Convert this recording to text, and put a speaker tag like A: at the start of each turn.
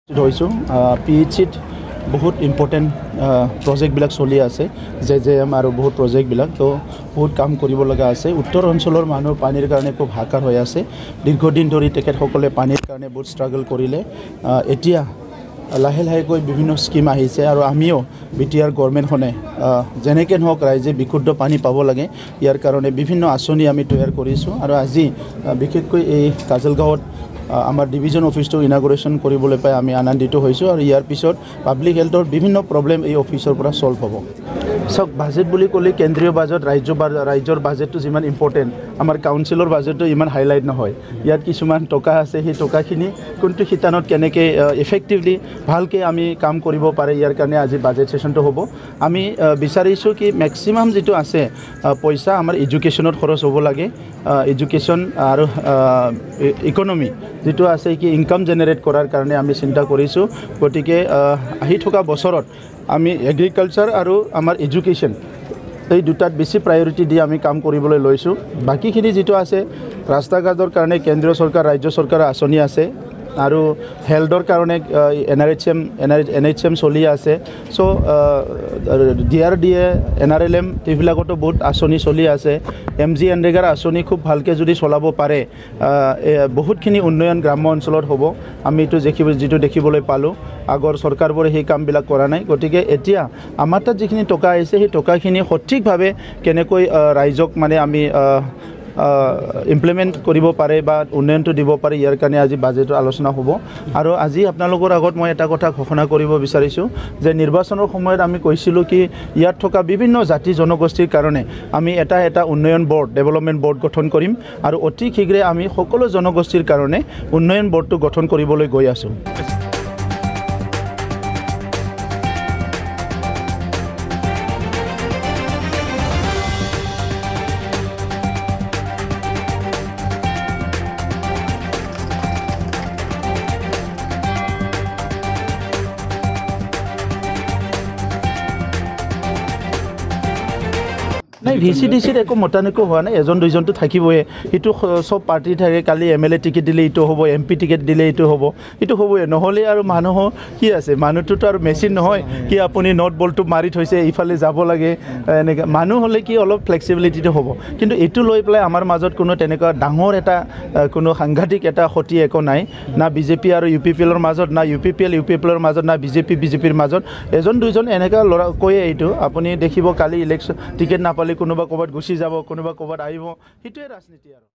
A: PHCত बहुत इम्पर्टेन्ट प्रजेक्टबिलक चलि आछे JJM और बहुत प्रजेक्टबिलक तो बहुत काम करिब लगा आछे उत्तर अंचলৰ মানুহ पानीर कारणे खूब हाकार হৈ আছে दीर्घदिन धरि तेखेतসকলে पानीर कारणे बहुत स्ट्रागल करिले एटिया लाहे लाहेকৈ বিভিন্ন स्कीम আহিছে আৰু আমিও BTR গভৰ্ণমেণ্টখনে যেনেকৈ নহওক ৰাইজে বিশুদ্ধ পানী পাব লাগে ইয়াৰ কাৰণে বিভিন্ন আঁচনি আমি তৈয়াৰ কৰিছোঁ আৰু আজি বিশেষকৈ এই কাজলগাঁৱত आमार डिविजन ऑफिस तो इनागुरेशन কৰিবলৈ পাই আমি আনন্দিত হৈছোঁ আৰু ইয়াৰ পিছত পাব্লিক হেলথৰ বিভিন্ন প্ৰব্লেম এই অফিসৰ পৰা সলভ হ'ব সব বাজেট বুলি ক'লে কেন্দ্ৰীয় বাজেট ৰাজ্যৰ বাজেটটো যিমান ইম্পৰ্টেন্ট আমাৰ কাউন্সিলৰ বাজেটটো ইমান হাইলাইট নহয় ইয়াত কিছুমান টকা আছে সেই টকাখিনি কোনটো শিতানত কেনেকৈ ইফেক্টিভলি ভালকৈ আমি কাম কৰিব পাৰে ইয়াৰ কাৰণে আজি বাজেট সেশনটো হ'ব আমি বিচাৰিছোঁ কি ম্যাক্সিমাম যেটো আছে পইচা আমাৰ এডুকেশ্যনত খৰচ হ'ব লাগে এডুকেশ্যন আৰু ইকোনমি যেটো আছে কি ইনকাম জেনাৰেট কৰাৰ কাৰণে আমি চিন্তা কৰিছোঁ গতিকে আহি থকা বছৰত আমি এগ্ৰিকালচাৰ আৰু আমাৰ এডুকেশ্যন এই দুটাত বেছি প্ৰায়োৰিটি দি আমি কাম কৰিবলৈ লৈছোঁ বাকিখিনি যেটো আছে ৰাস্তা ঘাটৰ কাৰণে কেন্দ্ৰীয় চৰকাৰ ৰাজ্য চৰকাৰৰ আঁচনি আছে আৰু হেল্থৰ কাৰণে NHM চলি আছে সো DRDA NRLM এইবিলাকতো বহুত আঁচনি চলি আছে MG এনৰেগাৰ আঁচনি খুব ভালকৈ যদি চলাব পাৰে বহুতখিনি উন্নয়ন গ্ৰাম্য অঞ্চলত হ'ব আমি এইটো যেটো দেখিবলৈ পালোঁ আগৰ চৰকাৰবোৰে সেই কামবিলাক কৰা নাই গতিকে এতিয়া আমাৰ তাত যিখিনি টকা আহিছে সেই টকাখিনি সঠিকভাৱে কেনেকৈ ৰাইজক মানে আমি ইমপ্লিমেন্ট কৰিব পাৰে বা উন্নয়নটো দিব পাৰে ইয়াৰ কাৰণে আজি বাজেটৰ আলোচনা হ'ব আৰু আজি আপোনালোকৰ আগত মই এটা কথা ঘোষণা কৰিব বিচাৰিছোঁ যে নিৰ্বাচনৰ সময়ত আমি কৈছিলোঁ কি ইয়াত থকা বিভিন্ন জাতি জনগোষ্ঠীৰ কাৰণে আমি এটা উন্নয়ন বোৰ্ড ডেভেলপমেন্ট বোৰ্ড গঠন কৰিম আৰু অতি শীঘ্ৰে আমি সকলো জনগোষ্ঠীৰ কাৰণে উন্নয়ন বোৰ্ডটো গঠন কৰিবলৈ গৈ আছোঁ নাই VCDCৰ একো মতানৈক্য হোৱা নাই এজন দুইজনটো থাকিবই এটো সব পাৰ্টি থাকে কালি MLA টিকেট দিলে ইটো হ'ব MP টিকেট দিলে ইটো হ'ব নহলে আৰু মানুহ কি আছে মানুহটো আৰু মেচিন নহয় কি আপুনি নট বলটো মাৰি থৈছে ইফালে যাব লাগে এনেকা মানুহ হলে কি অলপ ফ্লেক্সিবিলিটিটো হ'ব কিন্তু এটো লৈ পেলাই আমাৰ মাজত কোনো তেনেকা ডাঙৰ এটা কোনো সাংঘাতিক এটা খতি একো নাই না BJP আৰু UPPLৰ মাজত না UPPLৰ মাজত না BJPৰ মাজত এজন দুইজন এনেকা লৰা কয়ে এইটো আপুনি দেখিব কালি ইলেকশ্যন টিকেট নাপালে কোনোবা ক'বাত গুছি যাব কোনোবা ক'বাত আহিব হিটোৱে ৰাজনীতি আৰু